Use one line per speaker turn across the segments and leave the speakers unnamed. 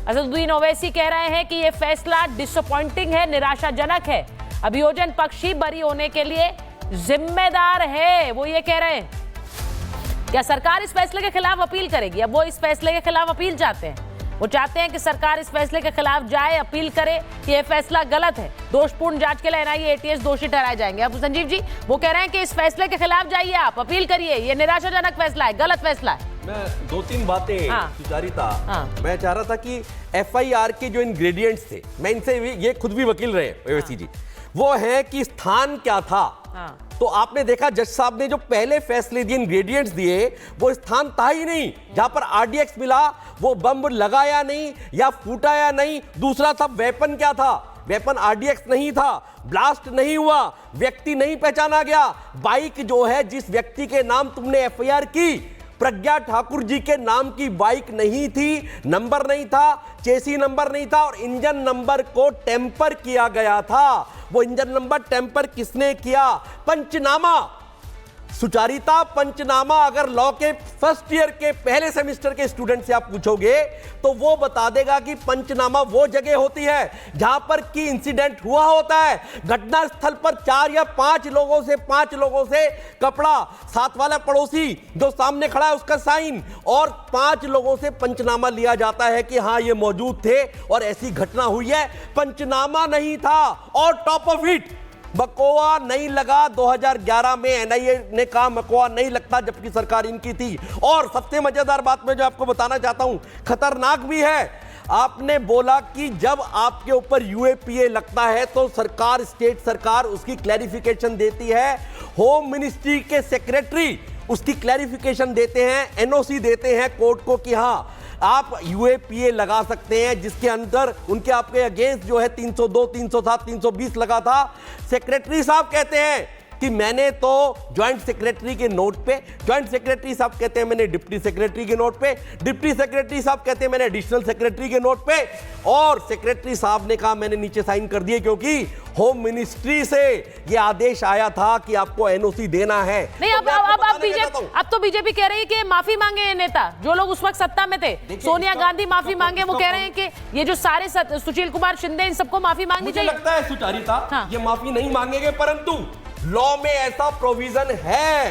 असदुद्दीन ओवैसी कह रहे हैं कि यह फैसला डिसअपॉइंटिंग है, निराशाजनक है। अभियोजन पक्ष ही बरी होने के लिए जिम्मेदार है, वो ये कह रहे हैं। क्या सरकार इस फैसले के खिलाफ अपील करेगी? अब वो इस फैसले के खिलाफ अपील चाहते हैं। वो चाहते हैं कि सरकार इस फैसले के खिलाफ जाए, अपील करे कि यह फैसला गलत है। दोषपूर्ण जांच के लिए एनआईए एटीएस दोषी ठहराए जाएंगे। अब संजीव जी वो कह रहे हैं कि इस फैसले के खिलाफ जाइए, आप अपील करिए, ये निराशाजनक फैसला है, गलत फैसला है।
मैं 2-3 बातें सुचारिता, मैं चाह रहा था कि एफआईआर के जो इंग्रेडिएंट्स थे, मैं इनसे ये खुद भी वकील रहे ओवैसी जी, वो है कि स्थान क्या था। तो आपने देखा जज साहब ने जो पहले फैसले दिए, इंग्रेडिएंट्स दिए, वो स्थान था ही नहीं जहां पर आरडीएक्स मिला। वो बम लगाया नहीं या फूटाया नहीं। दूसरा था वेपन क्या था, वेपन आरडीएक्स नहीं था, ब्लास्ट नहीं हुआ, व्यक्ति नहीं पहचाना गया। बाइक जो है जिस व्यक्ति के नाम तुमने एफआईआर की, प्रज्ञा ठाकुर जी के नाम की बाइक नहीं थी, नंबर नहीं था, चेसी नंबर नहीं था और इंजन नंबर को टेम्पर किया गया था। वो इंजन नंबर टेम्पर किसने किया? पंचनामा। सुचारिता, पंचनामा अगर लॉ के फर्स्ट ईयर के पहले सेमेस्टर के स्टूडेंट से आप पूछोगे तो वो बता देगा कि पंचनामा वो जगह होती है जहां पर की इंसिडेंट हुआ होता है। घटना स्थल पर 4 या 5 लोगों से कपड़ा, साथ वाला पड़ोसी जो सामने खड़ा है उसका साइन, और 5 लोगों से पंचनामा लिया जाता है कि हां ये मौजूद थे और ऐसी घटना हुई है। पंचनामा नहीं था और टॉप ऑफ इट मकोआ नहीं लगा। 2011 में एनआईए ने कहा मकोआ नहीं लगता, जबकि सरकार इनकी थी। और सबसे मजेदार बात मैं जो आपको बताना चाहता हूं, खतरनाक भी है, आपने बोला कि जब आपके ऊपर यूएपीए लगता है तो सरकार, स्टेट सरकार उसकी क्लैरिफिकेशन देती है। होम मिनिस्ट्री के सेक्रेटरी उसकी क्लैरिफिकेशन देते हैं, एनओसी देते हैं कोर्ट को कि हां आप यूएपीए लगा सकते हैं, जिसके अंदर उनके आपके अगेंस्ट जो है 302, 307, 320 लगा था। सेक्रेटरी साहब कहते हैं कि मैंने तो ज्वाइंट सेक्रेटरी के नोट पे, ज्वाइंट सेक्रेटरी साहब कहते हैं मैंने डिप्टी सेक्रेटरी के नोट पे, डिप्टी सेक्रेटरी साहब कहते हैं मैंने एडिशनल सेक्रेटरी के नोट पे, और सेक्रेटरी साहब ने कहा मैंने नीचे साइन कर दिए क्योंकि होम मिनिस्ट्री से ये आदेश आया था कि आपको एनओसी देना है।
नहीं, अब तो बीजेपी कह रही है कि माफी मांगे ये नेता, जो लोग उस वक्त सत्ता में थे, सोनिया गांधी माफी मांगे। वो कह रहे हैं कि ये जो सारे सुशील कुमार शिंदे, इन सबको माफी मांगनी चाहिए।
मुझे लगता है सुचारिता ये माफी नहीं मांगेंगे, परंतु लॉ में ऐसा प्रोविजन है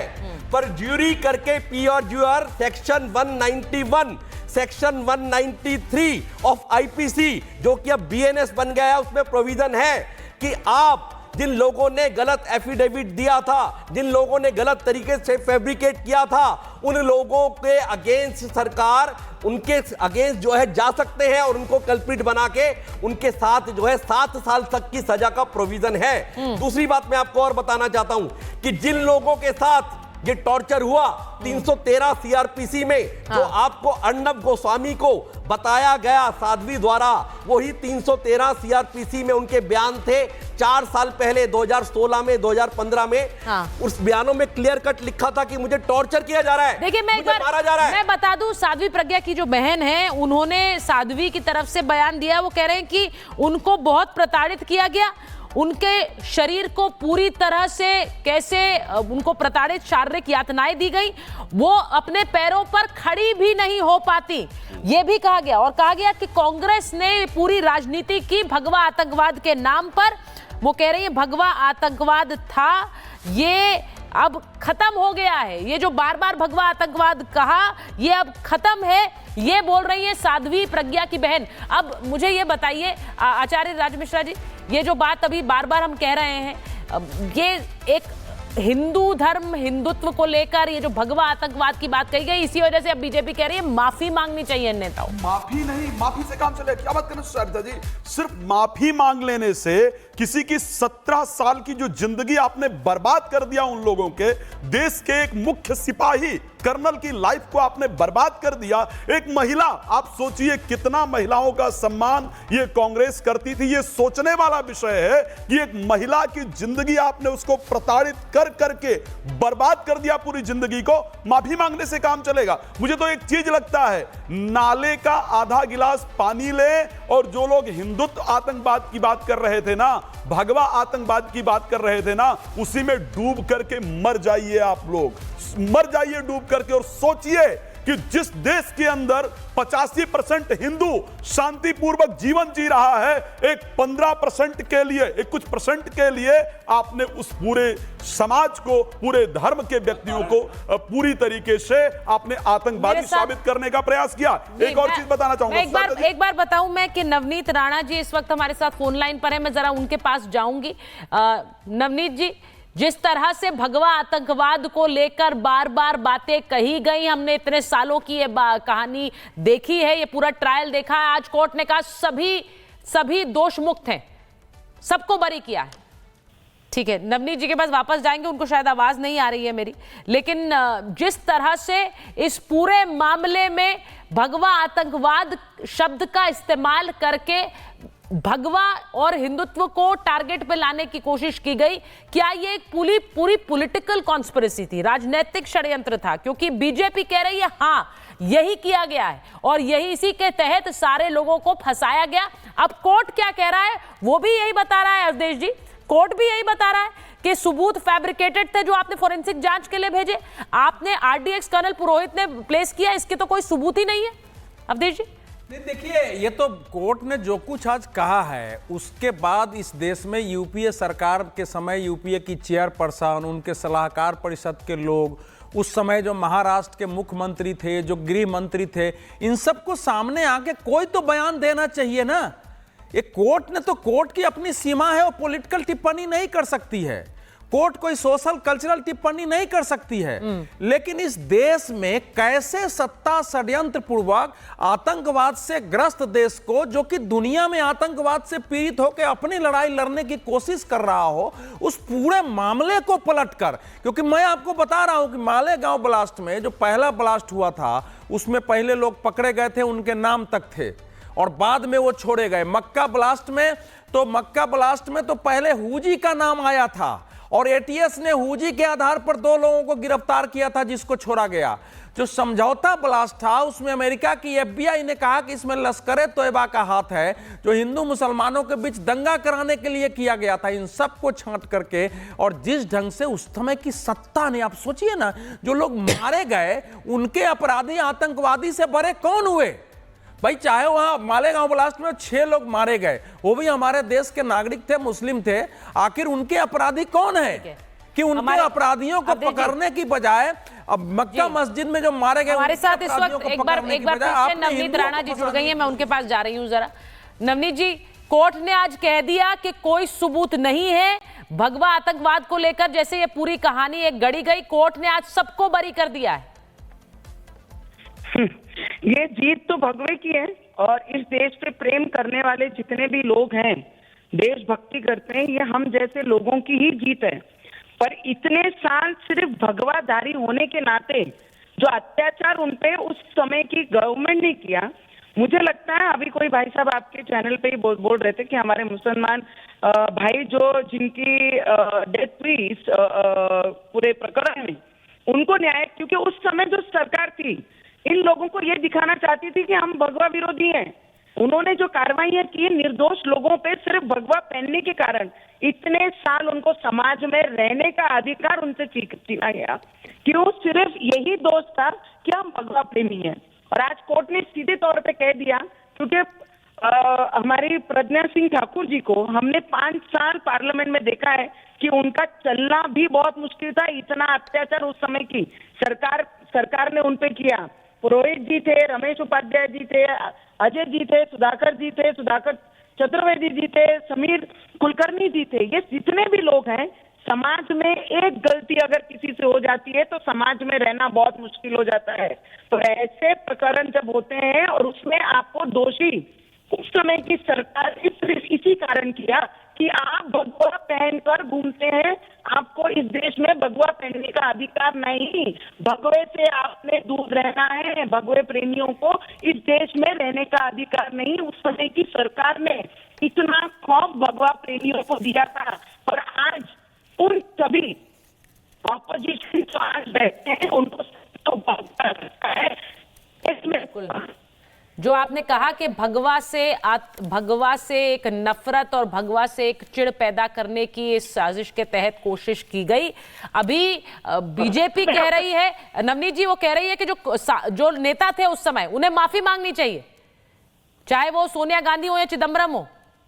पर ज्यूरी करके पी और ज्यूर सेक्शन 191, सेक्शन 193 ऑफ आईपीसी जो कि अब बीएनएस बन गया है, उसमें प्रोविजन है कि आप जिन लोगों ने गलत एफिडेविट दिया था, जिन लोगों ने गलत तरीके से फैब्रिकेट किया था, उन लोगों के अगेंस्ट सरकार उनके अगेंस्ट जो है जा सकते हैं और उनको कल्प्रिट बना के उनके साथ जो है 7 साल तक की सजा का प्रोविजन है। दूसरी बात मैं आपको और बताना चाहता हूं कि जिन लोगों के साथ ये टॉर्चर हुआ 313 सीआरपीसी में, जो आपको अर्णब गोस्वामी को बताया गया साध्वी द्वारा, वही 313 सीआरपीसी में उनके बयान थे 4 साल पहले 2016 में, 2015 में। उस बयानों में क्लियर कट लिखा था कि मुझे टॉर्चर किया जा रहा है,
देखिए मारा जा रहा है। मैं बता दूं, साध्वी प्रज्ञा की जो बहन है, उन्होंने साध्वी की तरफ से बयान दिया। वो कह रहे हैं कि उनको बहुत प्रताड़ित किया गया, उनके शरीर को पूरी तरह से कैसे उनको प्रताड़ित, शारीरिक यातनाएं दी गई, वो अपने पैरों पर खड़ी भी नहीं हो पाती, ये भी कहा गया। और कहा गया कि कांग्रेस ने पूरी राजनीति की भगवा आतंकवाद के नाम पर। वो कह रही है भगवा आतंकवाद था, ये अब खत्म हो गया है, ये जो बार बार भगवा आतंकवाद कहा ये अब खत्म है, ये बोल रही है साध्वी प्रज्ञा की बहन। अब मुझे ये बताइए आचार्य राज मिश्रा जी, ये जो बात अभी बार बार हम कह रहे हैं, ये एक हिंदू धर्म, हिंदुत्व को लेकर ये जो भगवा आतंकवाद की बात कही गई, इसी वजह से अब बीजेपी कह रही है माफी मांगनी चाहिए नेताओं।
माफी नहीं, माफी से काम चले, क्या बात करना सुचारिता जी? सिर्फ माफी मांग लेने से किसी की 17 साल की जो जिंदगी आपने बर्बाद कर दिया, उन लोगों के, देश के एक मुख्य सिपाही कर्नल की लाइफ को आपने बर्बाद कर दिया। एक महिला, आप सोचिए कितना महिलाओं का सम्मान ये कांग्रेस करती थी। ये सोचने वाला विषय है कि एक महिला की जिंदगी आपने उसको प्रताड़ित कर करके बर्बाद कर दिया पूरी जिंदगी को। माफी मांगने से काम चलेगा? मुझे तो एक चीज लगता है, नाले का आधा गिलास पानी ले, और जो लोग हिंदुत्व आतंकवाद की बात कर रहे थे ना, भगवा आतंकवाद की बात कर रहे थे ना, उसी में डूब करके मर जाइए। आप लोग मर जाइए डूब करके, और सोचिए कि जिस देश के अंदर 85% हिंदू शांतिपूर्वक जीवन जी रहा है, एक 15% के लिए, एक कुछ परसेंट के लिए आपने उस पूरे समाज को, पूरे धर्म के व्यक्तियों को पूरी तरीके से आपने आतंकवादी साबित करने का प्रयास किया। एक और चीज बताना चाहूंगा,
एक बार बताऊं मैं कि नवनीत राणा जी इस वक्त हमारे साथ फोन लाइन पर है, मैं जरा उनके पास जाऊंगी। नवनीत जी, जिस तरह से भगवा आतंकवाद को लेकर बार बार बातें कही गई, हमने इतने सालों की ये कहानी देखी है, ये पूरा ट्रायल देखा है, आज कोर्ट ने कहा सभी दोष मुक्त हैं, सबको बरी किया है। ठीक है, नवनीत जी के पास वापस जाएंगे, उनको शायद आवाज नहीं आ रही है मेरी, लेकिन जिस तरह से इस पूरे मामले में भगवा आतंकवाद शब्द का इस्तेमाल करके भगवा और हिंदुत्व को टारगेट पे लाने की कोशिश की गई, क्या ये एक पूरी पॉलिटिकल कॉन्स्पिरेसी थी, राजनीतिक षड्यंत्र था? क्योंकि बीजेपी कह रही है हाँ यही किया गया है और यही इसी के तहत सारे लोगों को फंसाया गया। अब कोर्ट क्या कह रहा है वो भी यही बता रहा है अवधेश जी, कोर्ट भी यही बता रहा है कि सबूत फैब्रिकेटेड थे जो आपने फोरेंसिक जांच के लिए भेजे, आपने आरडीएक्स कर्नल पुरोहित ने प्लेस किया, इसके तो कोई सबूत ही नहीं है। अवधेश जी
देखिए, ये तो कोर्ट ने जो कुछ आज कहा है, उसके बाद इस देश में यूपीए सरकार के समय यूपीए की चेयरपर्सन, उनके सलाहकार परिषद के लोग, उस समय जो महाराष्ट्र के मुख्यमंत्री थे, जो गृह मंत्री थे, इन सबको सामने आके कोई तो बयान देना चाहिए ना। ये कोर्ट ने तो, कोर्ट की अपनी सीमा है, वो पॉलिटिकल टिप्पणी नहीं कर सकती है, कोर्ट कोई सोशल कल्चरल टिप्पणी नहीं कर सकती है। लेकिन इस देश में कैसे सत्ता षड्यंत्र पूर्वक आतंकवाद से ग्रस्त देश को, जो कि दुनिया में आतंकवाद से पीड़ित होकर अपनी लड़ाई लड़ने की कोशिश कर रहा हो, उस पूरे मामले को पलटकर, क्योंकि मैं आपको बता रहा हूं कि मालेगांव ब्लास्ट में जो पहला ब्लास्ट हुआ था, उसमें पहले लोग पकड़े गए थे, उनके नाम तक थे और बाद में वो छोड़े गए। मक्का ब्लास्ट में तो पहले हुजी का नाम आया था और एटीएस ने हुजी के आधार पर 2 लोगों को गिरफ्तार किया था, जिसको छोड़ा गया। जो समझौता ब्लास्ट था, उसमें अमेरिका की एफबीआई ने कहा कि इसमें लश्कर तोयबा का हाथ है, जो हिंदू मुसलमानों के बीच दंगा कराने के लिए किया गया था। इन सब को छांट करके, और जिस ढंग से उस समय की सत्ता ने, आप सोचिए ना, जो लोग मारे गए उनके अपराधी आतंकवादी से बड़े कौन हुए भाई? चाहे वहां मालेगांव ब्लास्ट में 6 लोग मारे गए, वो भी हमारे देश के नागरिक थे, मुस्लिम थे, आखिर उनके अपराधी कौन है कि उनके अपराधियों को पकड़ने की बजाय अब मक्का मस्जिद में जो मारे गए,
हमारे साथ इस वक्त एक बार नवनीत राणा जी जुड़ गई है, मैं उनके पास जा रही हूं जरा। नवनीत जी, कोर्ट ने आज कह दिया कि कोई सबूत नहीं है भगवा आतंकवाद को लेकर, जैसे ये पूरी कहानी एक गढ़ी गई, कोर्ट ने आज सबको बरी कर दिया है।
ये जीत तो भगवे की है और इस देश पे प्रेम करने वाले जितने भी लोग हैं, देशभक्ति करते हैं, ये हम जैसे लोगों की ही जीत है। पर इतने साल सिर्फ भगवाधारी होने के नाते जो अत्याचार उनपे उस समय की गवर्नमेंट ने किया, मुझे लगता है, अभी कोई भाई साहब आपके चैनल पे ही बोल रहे थे कि हमारे मुसलमान भाई जो जिनकी डेथ हुई इस पूरे प्रकरण में, उनको न्याय, क्योंकि उस समय जो सरकार थी इन लोगों को ये दिखाना चाहती थी कि हम भगवा विरोधी हैं। उन्होंने जो कार्रवाइयां की निर्दोष लोगों पे सिर्फ भगवा पहनने के कारण इतने साल उनको समाज में रहने का अधिकार उनसे छीना गया, क्यों? सिर्फ यही दोष था कि हम भगवा प्रेमी हैं। और आज कोर्ट ने सीधे तौर पे कह दिया, क्योंकि हमारी प्रज्ञा सिंह ठाकुर जी को हमने 5 साल पार्लियामेंट में देखा है कि उनका चलना भी बहुत मुश्किल था, इतना अत्याचार उस समय की सरकार ने उनपे किया। पुरोहित जी थे, रमेश उपाध्याय जी थे, अजय जी थे, सुधाकर चतुर्वेदी जी थे, समीर कुलकर्णी जी थे। ये जितने भी लोग हैं, समाज में एक गलती अगर किसी से हो जाती है तो समाज में रहना बहुत मुश्किल हो जाता है। तो ऐसे प्रकरण जब होते हैं और उसमें आपको दोषी उस समय की सरकार सिर्फ इसी कारण किया कि आप भगवा पहनकर घूमते हैं, आपको इस देश में भगवा पहनने का अधिकार नहीं, भगवे से आपने दूर रहना है, भगवे प्रेमियों को इस देश में रहने का अधिकार नहीं। उस समय की सरकार ने इतना खौफ भगवा प्रेमियों को दिया था। और आज उन सभी ऑपोजिशन जो आज बैठते हैं उनको तो है इसमें
जो आपने कहा कि भगवा से एक नफरत और भगवा से एक चिढ़ पैदा करने की इस साजिश के तहत कोशिश की गई। अभी बीजेपी कह रही है, नवनीत जी वो कह रही है कि जो नेता थे उस समय उन्हें माफी मांगनी चाहिए, चाहे वो सोनिया गांधी हो या चिदम्बरम हो।